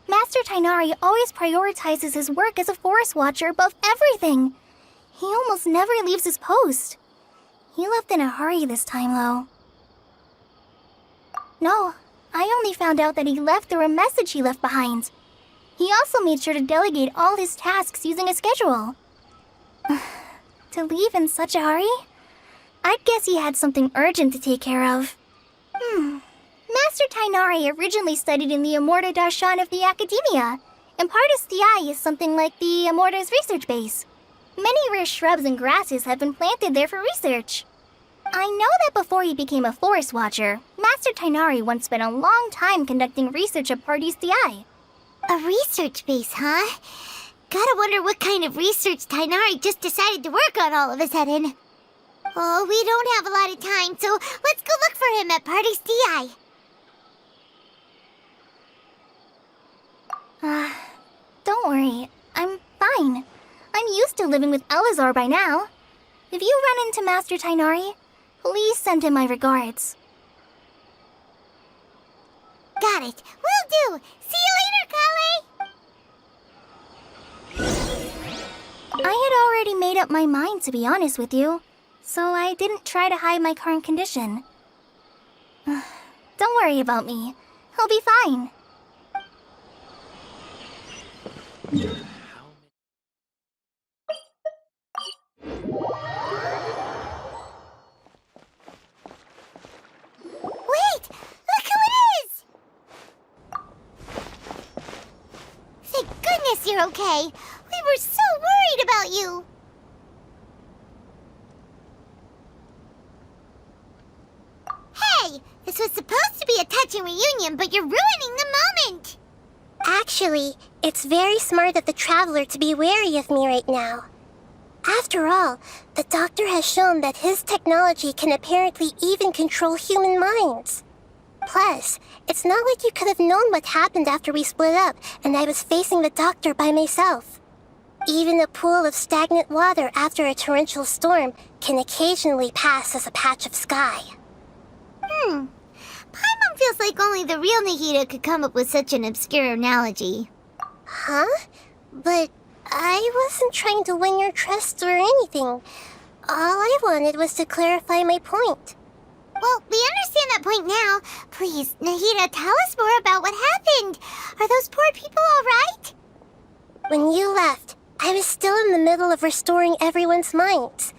Master Tainari always prioritizes his work as a forest watcher above everything. He almost never leaves his post. He left in a hurry this time, though. No, I only found out that he left through a message he left behind. He also made sure to delegate all his tasks using a schedule. To leave in such a hurry? I'd guess he had something urgent to take care of. Master Tainari originally studied in the Amorta Darshan of the Academia, and Partis DI is something like the Amorta's research base. Many rare shrubs and grasses have been planted there for research. I know that before he became a forest watcher, Master Tainari once spent a long time conducting research at Partis DI. A research base, huh? Gotta wonder what kind of research Tainari just decided to work on all of a sudden. Oh, we don't have a lot of time, so let's go look for him at Party's DI. Don't worry. I'm fine. I'm used to living with Elazar by now. If you run into Master Tainari, please send him my regards. Got it. Will do. See you later, Kale. I had already made up my mind, to be honest with you, so I didn't try to hide my current condition. Don't worry about me. He'll be fine. Wait! Look who it is! Thank goodness you're okay. We were so worried about you. Hey! This was supposed to be a touching reunion, but you're ruining the moment! Actually, it's very smart of the Traveler to be wary of me right now. After all, the Doctor has shown that his technology can apparently even control human minds. Plus, it's not like you could have known what happened after we split up and I was facing the doctor by myself. Even a pool of stagnant water after a torrential storm can occasionally pass as a patch of sky. Paimon feels like only the real Nahida could come up with such an obscure analogy. Huh? But I wasn't trying to win your trust or anything. All I wanted was to clarify my point. Well, we understand that point now. Please, Nahida, tell us more about what happened. Are those poor people all right? When you left, I was still in the middle of restoring everyone's minds.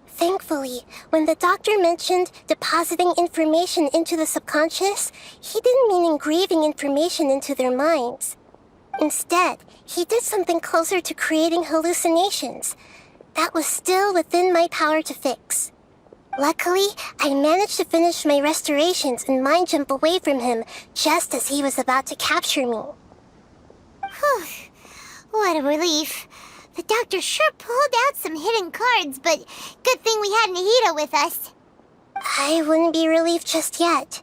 Thankfully, when the doctor mentioned depositing information into the subconscious, he didn't mean engraving information into their minds. Instead, he did something closer to creating hallucinations. That was still within my power to fix. Luckily, I managed to finish my restorations and mind jump away from him just as he was about to capture me. Whew. What a relief. The doctor sure pulled out some hidden cards, but good thing we had Nahida with us. I wouldn't be relieved just yet.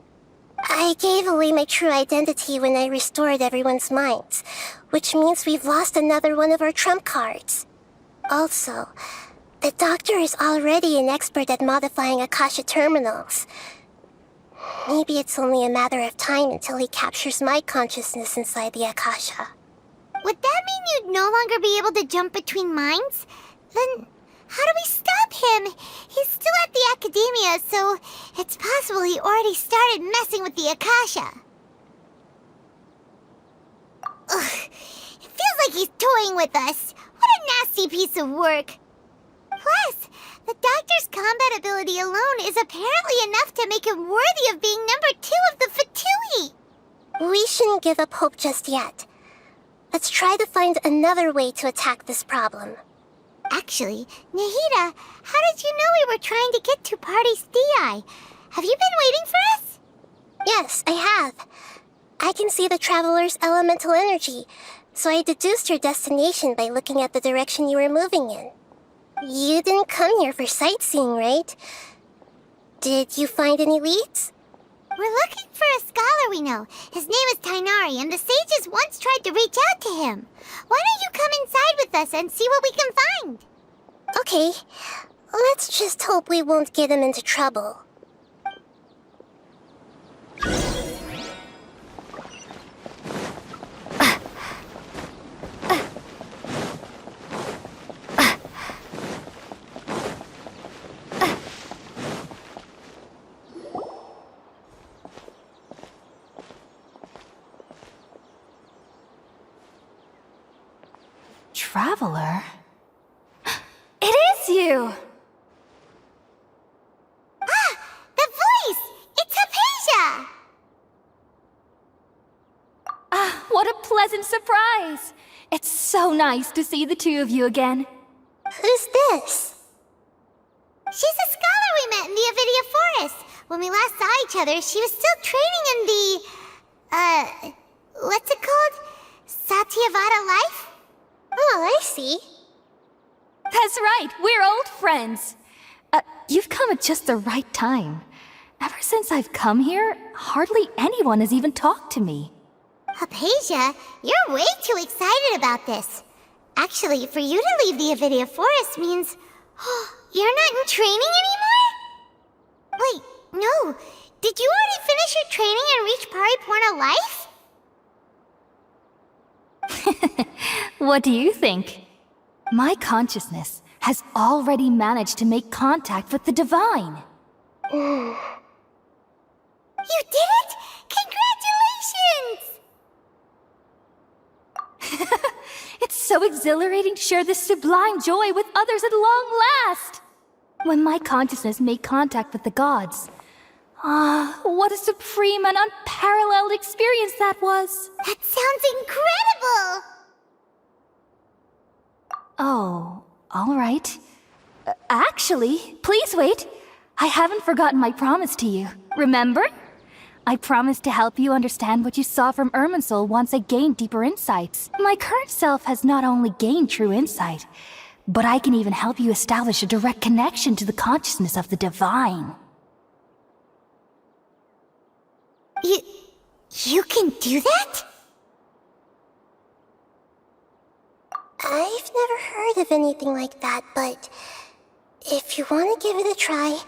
I gave away my true identity when I restored everyone's minds, which means we've lost another one of our trump cards. Also, the doctor is already an expert at modifying Akasha terminals. Maybe it's only a matter of time until he captures my consciousness inside the Akasha. Would that mean you'd no longer be able to jump between minds? Then how do we stop him? He's still at the academia, so it's possible he already started messing with the Akasha. Ugh, it feels like he's toying with us. What a nasty piece of work. Plus, the doctor's combat ability alone is apparently enough to make him worthy of being number 2 of the Fatui. We shouldn't give up hope just yet. Let's try to find another way to attack this problem. Actually, Nahida, how did you know we were trying to get to Party's Theai? Have you been waiting for us? Yes, I have. I can see the traveler's elemental energy, so I deduced your destination by looking at the direction you were moving in. You didn't come here for sightseeing, right? Did you find any leads? We're looking for a scholar we know. His name is Tainari, and the sages once tried to reach out to him. Why don't you come inside with us and see what we can find? Okay, let's just hope we won't get him into trouble. Traveler? It is you! Ah! The voice! It's Hypatia! Ah, what a pleasant surprise! It's so nice to see the two of you again. Who's this? She's a scholar we met in the Avidia Forest. When we last saw each other, she was still training in the... what's it called? Satyavada life? Oh, I see. That's right, we're old friends. You've come at just the right time. Ever since I've come here, hardly anyone has even talked to me. Hypatia, you're way too excited about this. Actually, for you to leave the Avidia Forest means... you're not in training anymore? Wait, no. Did you already finish your training and reach Pariporna life? What do you think? My consciousness has already managed to make contact with the divine. You did it? Congratulations! It's so exhilarating to share this sublime joy with others at long last! When my consciousness made contact with the gods. Ah, what a supreme and unparalleled experience that was! That sounds incredible! Oh, all right. Actually, please wait. I haven't forgotten my promise to you. Remember? I promised to help you understand what you saw from Irminsul once I gained deeper insights. My current self has not only gained true insight, but I can even help you establish a direct connection to the consciousness of the divine. You can do that? I've never heard of anything like that, but if you want to give it a try,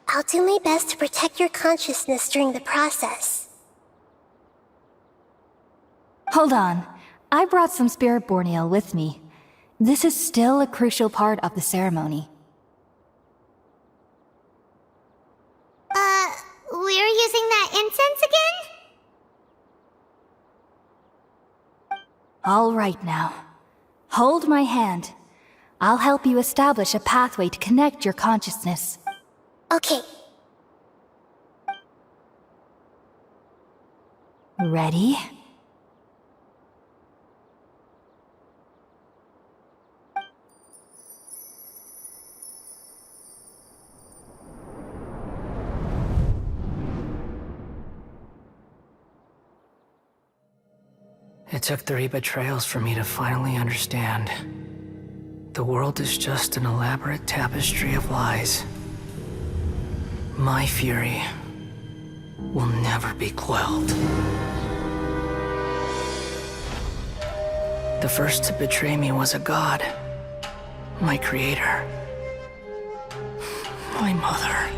I'll do my best to protect your consciousness during the process. Hold on. I brought some spirit borneal with me. This is still a crucial part of the ceremony. We're using that incense again? All right now. Hold my hand. I'll help you establish a pathway to connect your consciousness. Okay. Ready? It took 3 betrayals for me to finally understand. The world is just an elaborate tapestry of lies. My fury will never be quelled. The first to betray me was a god. My creator. My mother.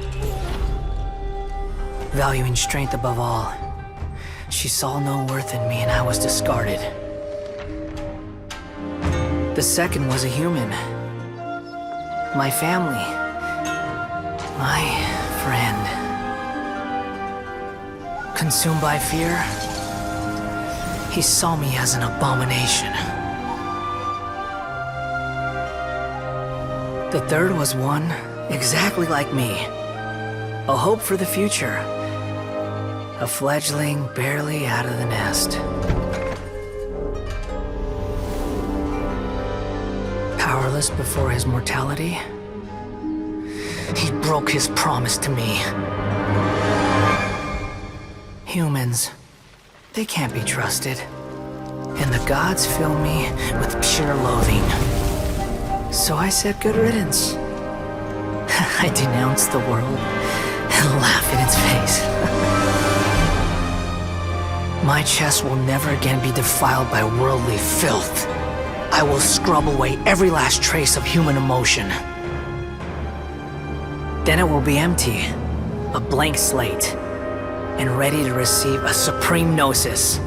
Valuing strength above all, she saw no worth in me and I was discarded. The second was a human. My family. My friend. Consumed by fear, he saw me as an abomination. The third was one exactly like me. A hope for the future. A fledgling barely out of the nest. Powerless before his mortality, he broke his promise to me. Humans, they can't be trusted. And the gods fill me with pure loathing. So I said good riddance. I denounced the world and laughed in its face. My chest will never again be defiled by worldly filth. I will scrub away every last trace of human emotion. Then it will be empty, a blank slate, and ready to receive a supreme gnosis,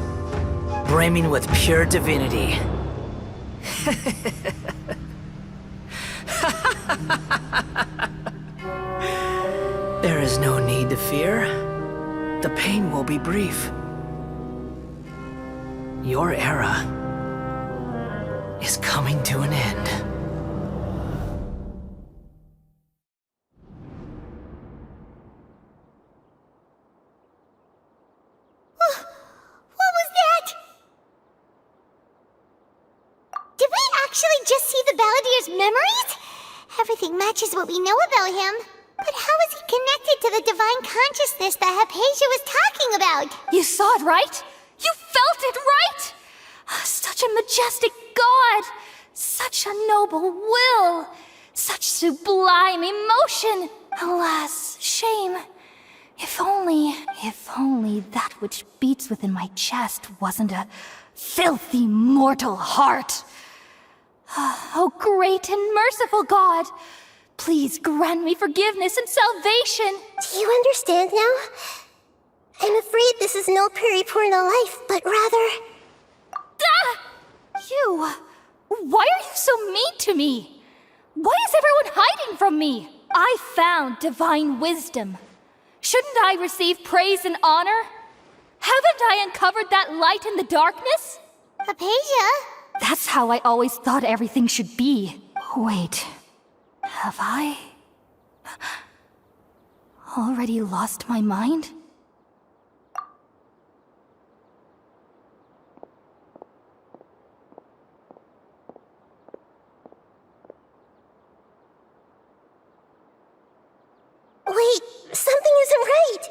brimming with pure divinity. There is no need to fear. The pain will be brief. Your era is coming to an end. What was that? Did we actually just see the Balladier's memories? Everything matches what we know about him. But how is he connected to the divine consciousness that Hypatia was talking about? You saw it, right? You felt it, right? Such a majestic god! Such a noble will! Such sublime emotion! Alas, shame. If only that which beats within my chest wasn't a filthy mortal heart. Oh, great and merciful God! Please grant me forgiveness and salvation! Do you understand now? I'm afraid this is no periportal life, but rather... Ah! You! Why are you so mean to me? Why is everyone hiding from me? I found divine wisdom. Shouldn't I receive praise and honor? Haven't I uncovered that light in the darkness? Hypatia? That's how I always thought everything should be. Wait, have I already lost my mind? Wait, something isn't right!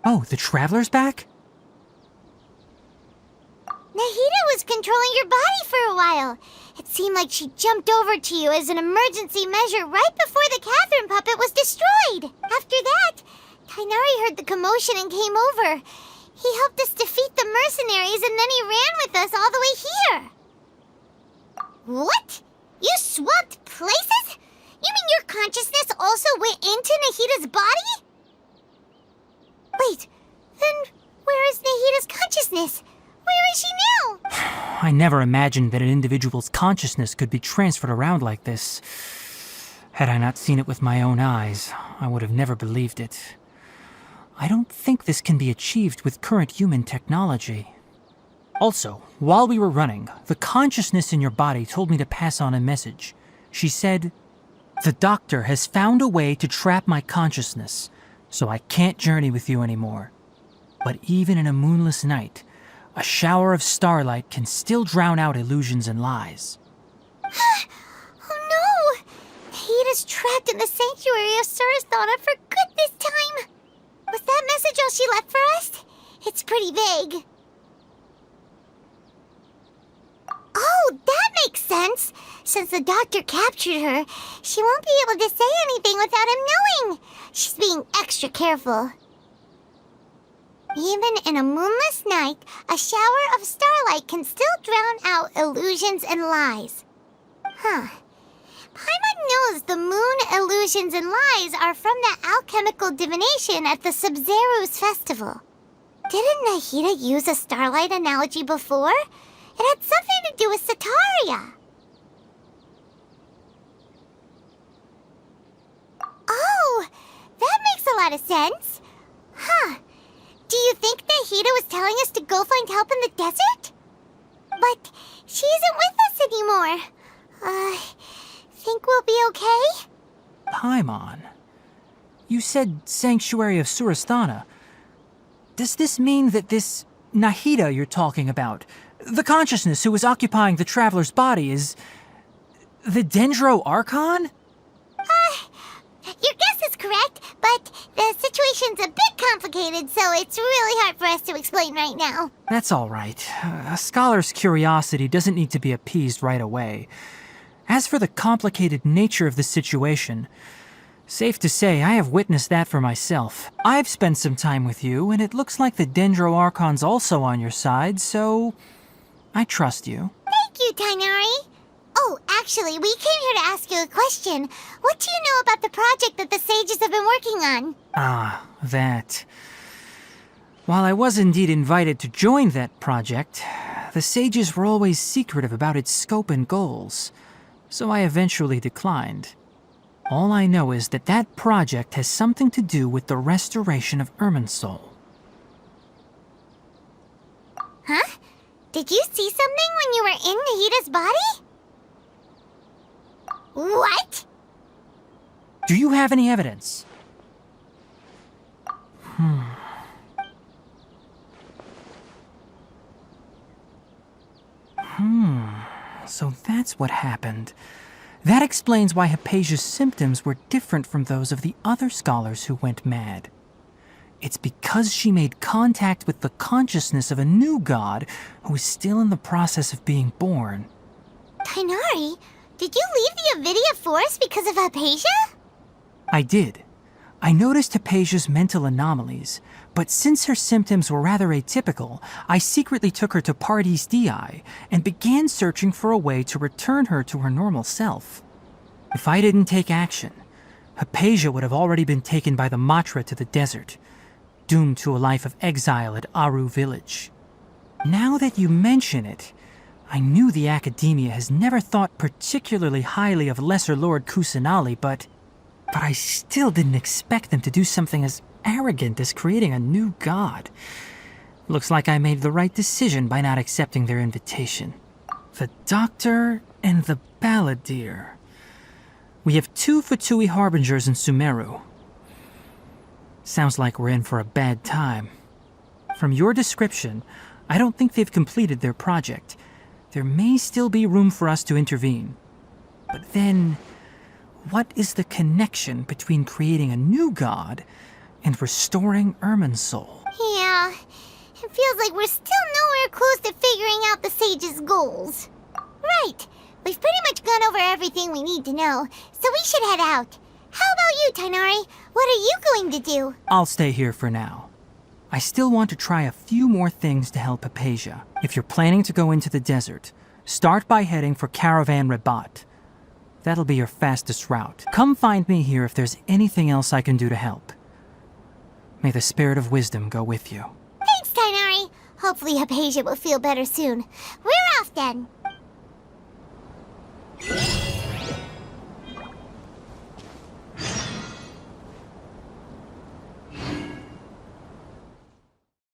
Oh, the Traveler's back? Nahida was controlling your body for a while. It seemed like she jumped over to you as an emergency measure right before the Catherine puppet was destroyed. After that, Tainari heard the commotion and came over. He helped us defeat the mercenaries and then he ran with us all the way here. What? You swapped places? You mean your consciousness also went into Nahida's body? Wait, then where is Nahida's consciousness? Where is she now? I never imagined that an individual's consciousness could be transferred around like this. Had I not seen it with my own eyes, I would have never believed it. I don't think this can be achieved with current human technology. Also, while we were running, the consciousness in your body told me to pass on a message. She said, "The doctor has found a way to trap my consciousness, so I can't journey with you anymore. But even in a moonless night, a shower of starlight can still drown out illusions and lies." Oh no! Nahida's trapped in the sanctuary of Surasthana for good this time. Was that message all she left for us? It's pretty vague. Oh, that makes sense. Since the doctor captured her, she won't be able to say anything without him knowing. She's being extra careful. Even in a moonless night, a shower of starlight can still drown out illusions and lies. Huh. Paimon knows the moon illusions and lies are from the alchemical divination at the Sub-Zeru's festival. Didn't Nahida use a starlight analogy before? It had something to do with Sataria. Oh, that makes a lot of sense. Huh. Do you think Nahida was telling us to go find help in the desert? But she isn't with us anymore. Think we'll be okay? Paimon, you said Sanctuary of Surasthana. Does this mean that this Nahida you're talking about, the consciousness who was occupying the Traveler's body, is the Dendro Archon? Your guess is correct, but the situation's a bit complicated, so it's really hard for us to explain right now. That's all right. A scholar's curiosity doesn't need to be appeased right away. As for the complicated nature of the situation, safe to say I have witnessed that for myself. I've spent some time with you, and it looks like the Dendro Archon's also on your side, so I trust you. Thank you, Tainari. Oh, actually, we came here to ask you a question. What do you know about the project that the sages have been working on? Ah, that. While I was indeed invited to join that project, the sages were always secretive about its scope and goals, so I eventually declined. All I know is that that project has something to do with the restoration of Irminsul. Huh? Did you see something when you were in Nahida's body? What? Do you have any evidence? So that's what happened. That explains why Hypatia's symptoms were different from those of the other scholars who went mad. It's because she made contact with the consciousness of a new god who is still in the process of being born. Tainari, did you leave the Avidia Forest because of Hypatia? I did. I noticed Hypatia's mental anomalies, but since her symptoms were rather atypical, I secretly took her to Pardis Dii and began searching for a way to return her to her normal self. If I didn't take action, Hypatia would have already been taken by the Matra to the desert, doomed to a life of exile at Aru village. Now that you mention it, I knew the Academia has never thought particularly highly of Lesser Lord Kusanali, but I still didn't expect them to do something as arrogant as creating a new god. Looks like I made the right decision by not accepting their invitation. The Doctor and the Balladeer. We have 2 Fatui Harbingers in Sumeru. Sounds like we're in for a bad time. From your description, I don't think they've completed their project. There may still be room for us to intervene. But then, what is the connection between creating a new god and restoring Irminsul. Yeah, it feels like we're still nowhere close to figuring out the sage's goals. Right, we've pretty much gone over everything we need to know, so we should head out. How about you, Tainari? What are you going to do? I'll stay here for now. I still want to try a few more things to help Hypatia. If you're planning to go into the desert, start by heading for Caravan Rabat. That'll be your fastest route. Come find me here if there's anything else I can do to help. May the spirit of wisdom go with you. Thanks, Tainari. Hopefully Hypatia will feel better soon. We're off then.